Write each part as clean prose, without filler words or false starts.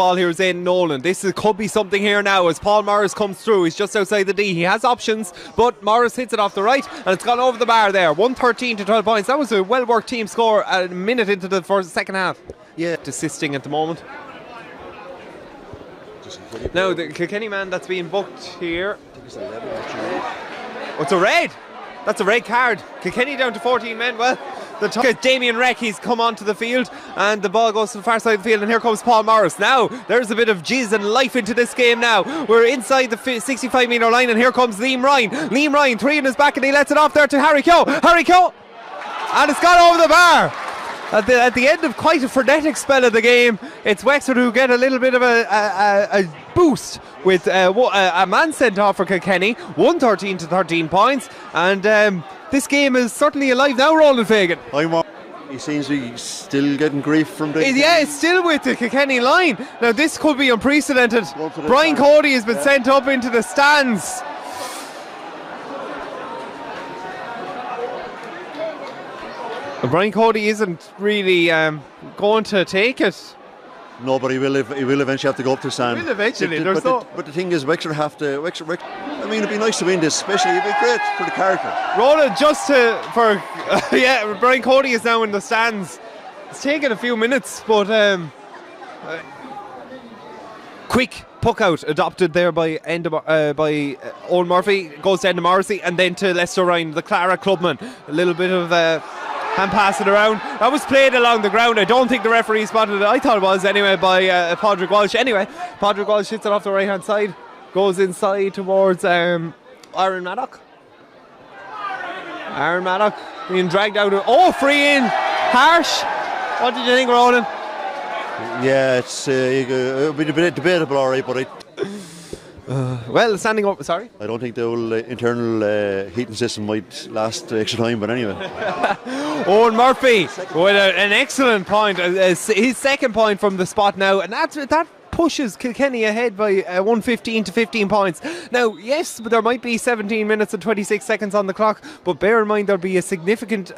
Ball here is in Nolan. Could be something here now as Paul Morris comes through. He's just outside the D. He has options, but Morris hits it off the right and it's gone over the bar there. 113 to 12 points. That was a well worked team score a minute into the second half. Yeah, assisting at the moment. Now the Kilkenny man that's being booked here. Oh, it's a red. That's a red card. Kilkenny down to 14 men. Well, Damien Reck, he's come onto the field and the ball goes to the far side of the field and here comes Paul Morris. Now there's a bit of jizz and life into this game now. We're inside the 65 metre line and here comes Liam Ryan. Liam Ryan, 3 in his back and he lets it off there to Harry Keogh. Harry Keogh, and it's gone over the bar. At the end of quite a frenetic spell of the game, it's Wexford who get a little bit of a boost with a man sent off for Kilkenny. 113 to 13 points and this game is certainly alive now, Roland Fagan. He seems to be still getting grief from the... Yeah, it's still with the Kilkenny line. Now this could be unprecedented. Brian Cody has been sent up into the stands. Brian Cody isn't really going to take it. No, but he will eventually have to go up to stand. He will eventually. But the thing is, Wexford have to. I mean, it'd be nice to win this, especially. It'd be great for the character. Roland, yeah, Brian Cody is now in the stands. It's taken a few minutes, but quick puck out adopted there by Owen Murphy. Goes to Enda Morrissey and then to Lester Ryan, the Clara clubman. A little bit of hand passing around. That was played along the ground. I don't think the referee spotted it. I thought it was anyway by Padraig Walsh. Anyway, Padraig Walsh hits it off the right hand side. Goes inside towards Aaron Maddock. Aaron Maddock being dragged out. Free in. Harsh. What did you think, Ronan? Yeah, it'll be debatable, alright, but well, standing up, sorry? I don't think the old internal heating system might last extra time, but anyway. Owen Murphy with an excellent point, his second point from the spot now, and that pushes Kilkenny ahead by 115 to 15 points. Now, yes, there might be 17 minutes and 26 seconds on the clock, but bear in mind there'll be a significant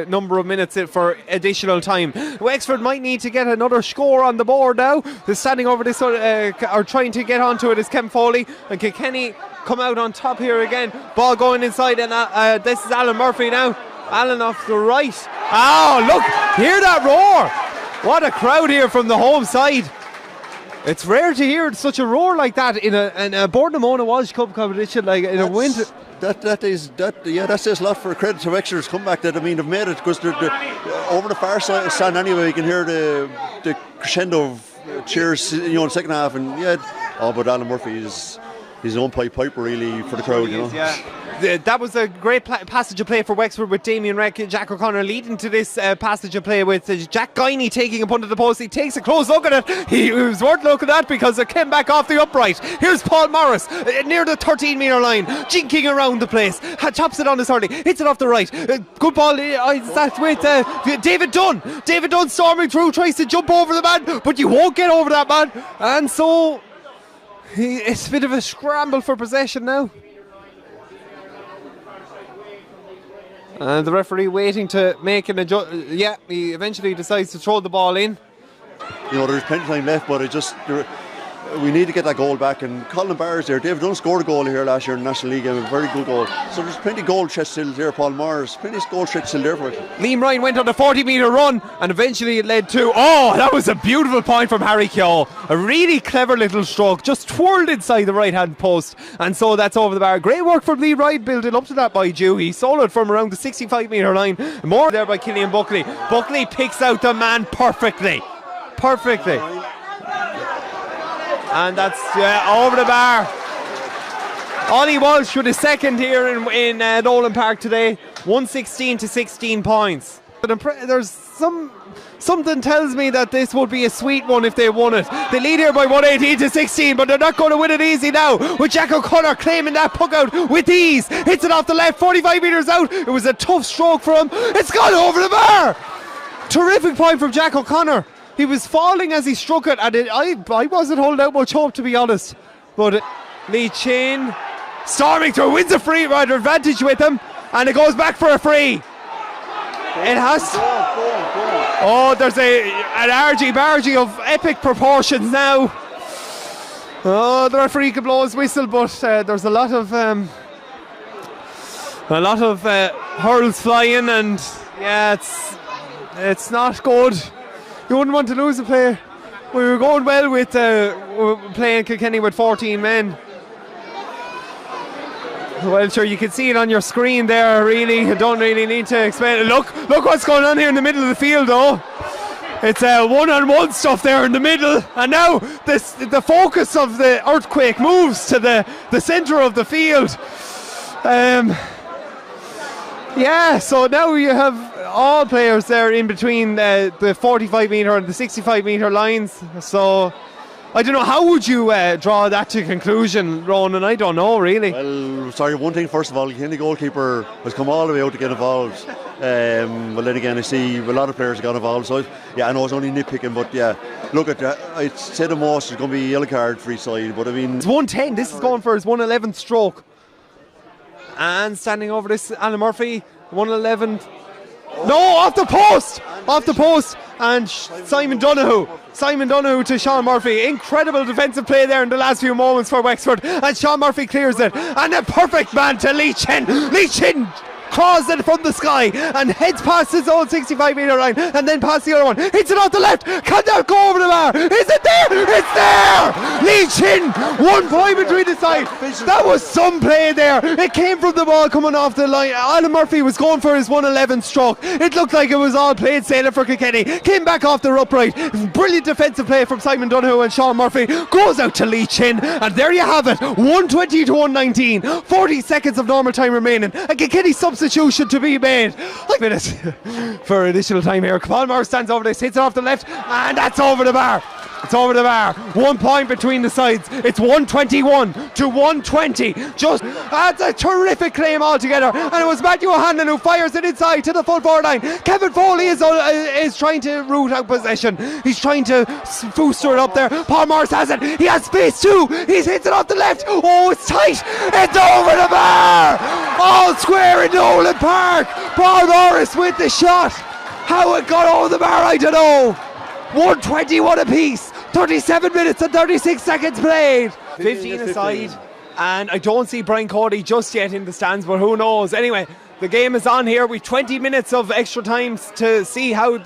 number of minutes for additional time. Wexford might need to get another score on the board now. They're standing over this, or trying to get onto it is Kem Foley, and Kilkenny come out on top here again. Ball going inside, and this is Alan Murphy now. Alan off the right. Oh, look, hear that roar. What a crowd here from the home side. It's rare to hear such a roar like that in a Bournemouth Walsh Cup competition, like in a winter. That says a lot for credit to Wexford's comeback. That, I mean, they've made it because they're over the far side of the stand anyway. You can hear the crescendo of cheers, in the second half, and but Alan Murphy is his own piper really for the crowd, That was a great passage of play for Wexford with Damien Reck and Jack O'Connor leading to this passage of play with Jack Guiney taking a punt at the post. He takes a close look at it. He was worth looking at because it came back off the upright. Here's Paul Morris near the 13 metre line, jinking around the place. Chops it on his hurley, hits it off the right. Good ball. That's with David Dunn. David Dunn storming through, tries to jump over the man, but you won't get over that man. And so it's a bit of a scramble for possession now. And the referee waiting to make an adjustment. Yeah, he eventually decides to throw the ball in. There's plenty of time left, but we need to get that goal back. And Colin Barr's there. David Dunn scored a goal here last year in the National League, a very good goal. So there's plenty of goal threats still there. Paul Morris, plenty of goal threats still there for it. Liam Ryan went on a 40 metre run, and eventually it led to. Oh, that was a beautiful point from Harry Keogh. A really clever little stroke, just twirled inside the right hand post, and so that's over the bar. Great work from Liam Ryan building up to that by Dew. He sold it from around the 65 metre line. More there by Killian Buckley. Buckley picks out the man perfectly. And that's over the bar. Ollie Walsh with his second here in Nolan Park today. 116 to 16 points. There's something tells me that this would be a sweet one if they won it. They lead here by 118 to 16, but they're not going to win it easy now. With Jack O'Connor claiming that puck out with ease. Hits it off the left, 45 metres out. It was a tough stroke for him. It's gone over the bar. Terrific point from Jack O'Connor. He was falling as he struck it, and I wasn't holding out much hope, to be honest. But Lee Chin storming through, wins a free rider advantage with him, and it goes back for a free. It has. Go on. Oh, there's an argy-bargy of epic proportions now. Oh, the referee can blow his whistle, but there's a lot of hurls flying, and yeah, it's not good. You wouldn't want to lose a play. We were going well with playing Kilkenny with 14 men. Well, sure, you can see it on your screen there, really. You don't really need to explain it. Look what's going on here in the middle of the field, though. It's one-on-one stuff there in the middle, and now the focus of the earthquake moves to the centre of the field. Yeah, so now you have all players there in between the 45 metre and the 65 metre lines. So I don't know, how would you draw that to conclusion, Ronan? I don't know, really. Well, sorry, one thing first of all, the goalkeeper has come all the way out to get involved. Well, then again, I see a lot of players have got involved, so yeah, I know it's only nitpicking, but yeah, look at that. I'd say the most is going to be a yellow card for each side, but I mean, it's 110. This is going for his 111th stroke, and standing over this, Alan Murphy, 111. No, off the post, and Simon Donoghue to Sean Murphy. Incredible defensive play there in the last few moments for Wexford, and Sean Murphy clears it, and a perfect man to Lee Chin crawls it from the sky and heads past his own 65 metre line, and then past the other one, hits it off the left. Can that go over the bar? Is it there? It's there! Lee Chin, 1 point between the side. That was some play there. It came from the ball coming off the line. Alan Murphy was going for his 111 stroke. It looked like it was all plain sailing for Kilkenny. Came back off the upright. Brilliant defensive play from Simon Donoghue, and Sean Murphy goes out to Lee Chin, and there you have it, 120 to 119. 40 seconds of normal time remaining. A Kilkenny substitution to be made. Like minutes for additional time here. Paul Morris stands over this, hits it off the left, and that's over the bar. It's over the bar. 1 point between the sides. It's 121 to 120. Just that's a terrific claim altogether. And it was Matthew O'Hanlon who fires it inside to the full forward line. Kevin Foley is trying to root out possession. He's trying to booster it up there. Paul Morris has it. He has space too. He's hits it off the left. Oh, it's tight. It's over the bar. All square in Nolan Park. Paul Morris with the shot. How it got over the bar, I don't know. 121 apiece, 37 minutes and 36 seconds played. 15 aside, and I don't see Brian Cody just yet in the stands, but who knows. Anyway, the game is on here. We've 20 minutes of extra time to see what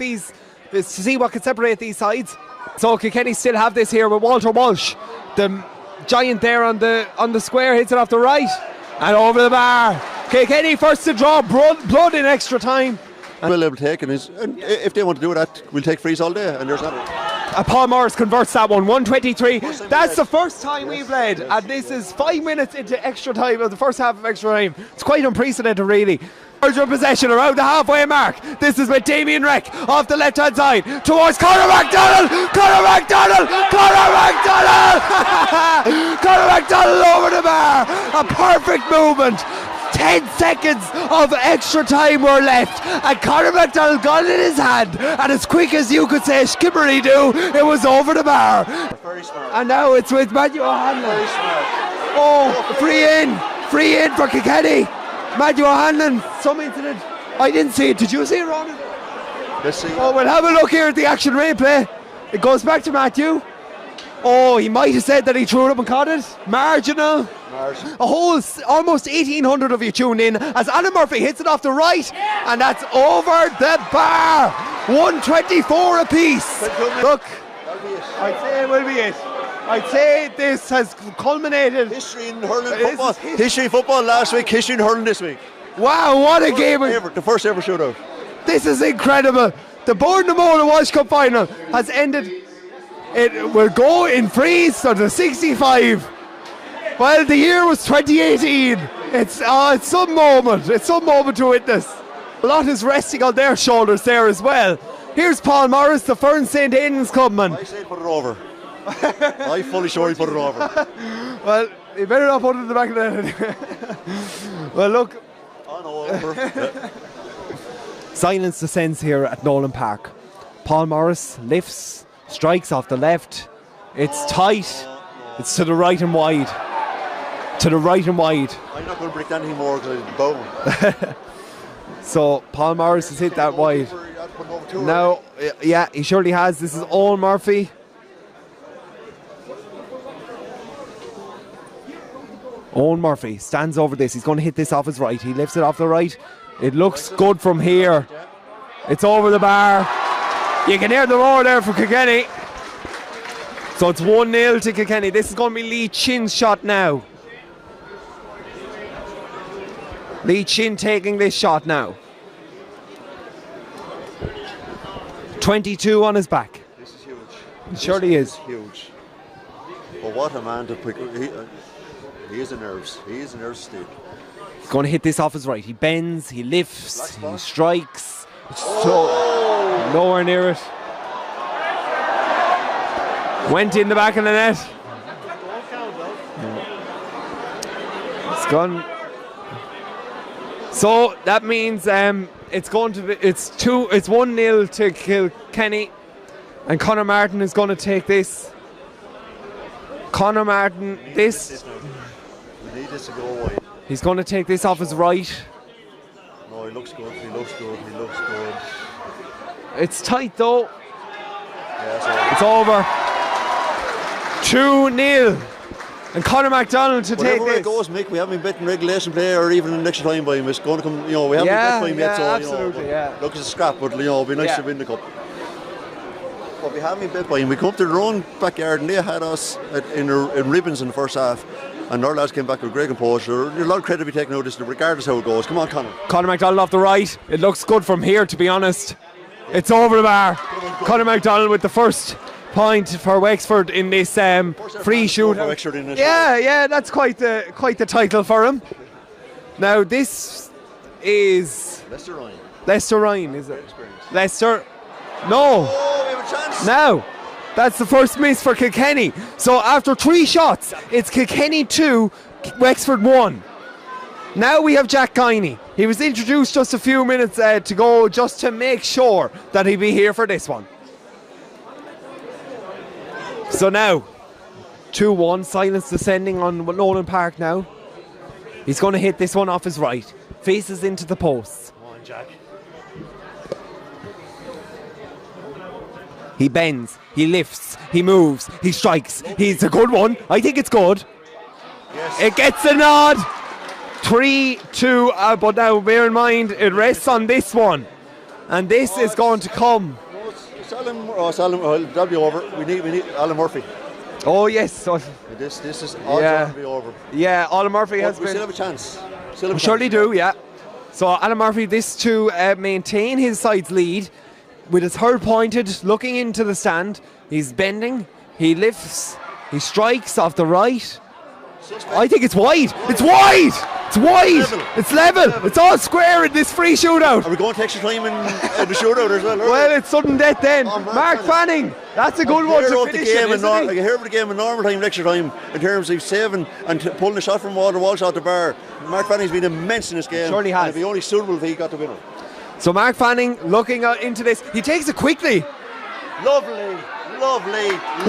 can separate these sides. So Kilkenny still have this here with Walter Walsh, the giant there on the square, hits it off the right and over the bar. Kilkenny first to draw blood in extra time. Well, they'll take it, and if they want to do that, we'll take frees all day, and there's that. Paul Morris converts that one, 123. That's the first time we've played, and this is 5 minutes into extra time, or the first half of extra time. It's quite unprecedented, really. Larger possession around the halfway mark. This is with Damien Reck off the left hand side towards Conor McDonald. Conor McDonald over the bar. A perfect movement. 10 seconds of extra time were left, and Conor McDonald got it in his hand, and as quick as you could say skippery do, it was over the bar. Very smart. And now it's with Matthew O'Hanlon. Very smart. Oh, free in for Kilkenny. Matthew O'Hanlon, some incident. I didn't see it. Did you see it, Ronan? Let's see. Oh, we'll have a look here at the action replay. It goes back to Matthew. Oh, he might have said that he threw it up and caught it. Marginal. A whole almost 1,800 of you tuned in as Alan Murphy hits it off the right, and that's over the bar. 124 apiece. Look, I'd say it will be it. I'd say this has culminated. History in hurling football. History in football last week, history in hurling this week. Wow, what a game. The first ever shootout. This is incredible. The Board and Mola Walsh Cup final has ended. It will go in freeze to the 65. Well, the year was 2018. It's some moment. It's some moment to witness. A lot is resting on their shoulders there as well. Here's Paul Morris, the Fern St. Aidan's clubman. I say put it over. I'm fully sure he put it over. Well, you better not put it in the back of the net. Well, look. Oh no, over. Silence descends here at Nolan Park. Paul Morris lifts, strikes off the left. It's tight. It's to the right and wide. To the right and wide. I'm not going to break that anymore because I'm bone. So Paul Morris has hit that wide. putting over two. Now, yeah, he surely has. This is Owen Murphy. Owen Murphy stands over this. He's going to hit this off his right. He lifts it off the right. It looks good from here. It's over the bar. You can hear the roar there for Kilkenny. So it's 1-0 to Kilkenny. This is going to be Lee Chin's shot now. Lee Chin taking this shot now. 22 on his back. This is huge. It surely is. Huge. But what a man to pick. He is a nerves. He is a nerve stick. He's going to hit this off his right. He bends, he lifts, he strikes. So nowhere near it. Went in the back of the net. It's gone. So that means it's going to be it's 1-0 to Kilkenny, and Conor Martin is going to take this. Conor Martin, this. We need this to go away. He's going to take this off his right. No, he looks good. He looks good. He looks good. It's tight though. Yeah, it's over. 2-0. And Conor MacDonald to take whatever this. it goes, Mick, we haven't been betting regulation play or even in extra time by him. It's going to come, we haven't bet by him yet, so, absolutely, look, it's a scrap, but, it'd be nice to win the cup. But we haven't been bet by him. We come up to their own backyard and they had us in ribbons in the first half. And our lads came back with great composure. There's a lot of credit to be taken out of this, regardless how it goes. Come on, Conor. Conor MacDonald off the right. It looks good from here, to be honest. It's over the bar. Conor MacDonald with the first point for Wexford in this free shootout. Yeah, that's quite the title for him. Now this is Leicester Ryan, is it? Leicester. No. Oh, we have a chance. Now, that's the first miss for Kilkenny. So after 3 shots, it's Kilkenny 2, Wexford 1. Now we have Jack Guiney. He was introduced just a few minutes to go, just to make sure that he'd be here for this one. So now, 2-1, silence descending on Nolan Park now. He's going to hit this one off his right. Faces into the posts. Come on, Jack. He bends, he lifts, he moves, he strikes. He's a good one. I think it's good. Yes. It gets a nod. 3-2, but now bear in mind it rests on this one. And this is going to come. That'll be over. We need Alan Murphy. Oh yes. So this is all going to be over. Yeah, Alan Murphy has we been. still have a chance. We surely do, yeah. So Alan Murphy, this to maintain his side's lead, with his third pointed, looking into the stand. He's bending, he lifts, he strikes off the right. I think it's wide. It's wide. It's wide. It's level. It's all square in this free shootout. Are we going to extra time in the shootout as well? Well, it's sudden death then. Mark Fanning. That's a good one to finish it, isn't he? I hear of the game in normal time and extra time in terms of saving and pulling a shot from Walsh out the bar. Mark Fanning's been immense in this game. Surely has. And it'd be only suitable if he got the winner. So Mark Fanning looking into this. He takes it quickly. Lovely.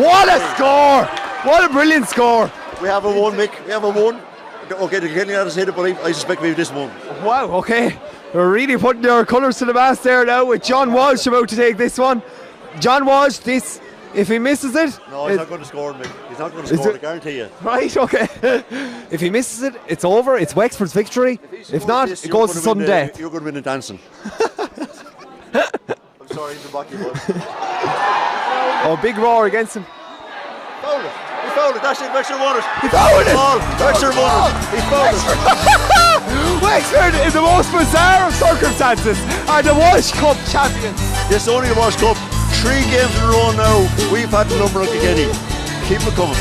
What a score! What a brilliant score! We have a 1, Mick. We have a 1. Okay, the Kilkenny has hit it, but I suspect we have this one. Wow, okay. We're really putting our colours to the mast there now with John Walsh about to take this one. John Walsh, this, if he misses it... No, he's not going to score, Mick. He's not going to score, I guarantee you. Right, okay. If he misses it, it's over. It's Wexford's victory. If not, it goes to sudden death. You're going to win the dancing. I'm sorry, he's a backy ball. Oh, big roar against him. Foul it. He fouled it. That's it. Wexford won it. He fouled it. Wexford won it. He fouled it. Wexford, in the most bizarre of circumstances, are the Walsh Cup champions. Yes, only the Walsh Cup. 3 games in a row now. We've had the number of Kilkenny. Keep it coming.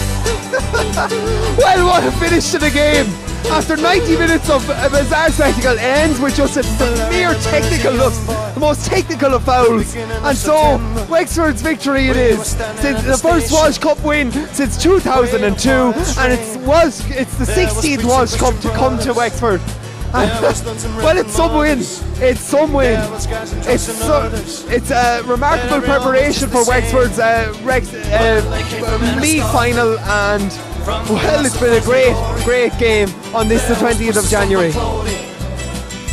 Well, what a finish to the game. After 90 minutes of a bizarre spectacle, ends with just a mere technical look, the most technical of fouls. And so, Wexford's victory it is. Since the first Walsh Cup win since 2002, and it's the 16th Walsh Cup to come to Wexford. Well, it's some win. It's some win. It's a remarkable preparation for Wexford's league final, and well, it's been a great game on this the 20th of January.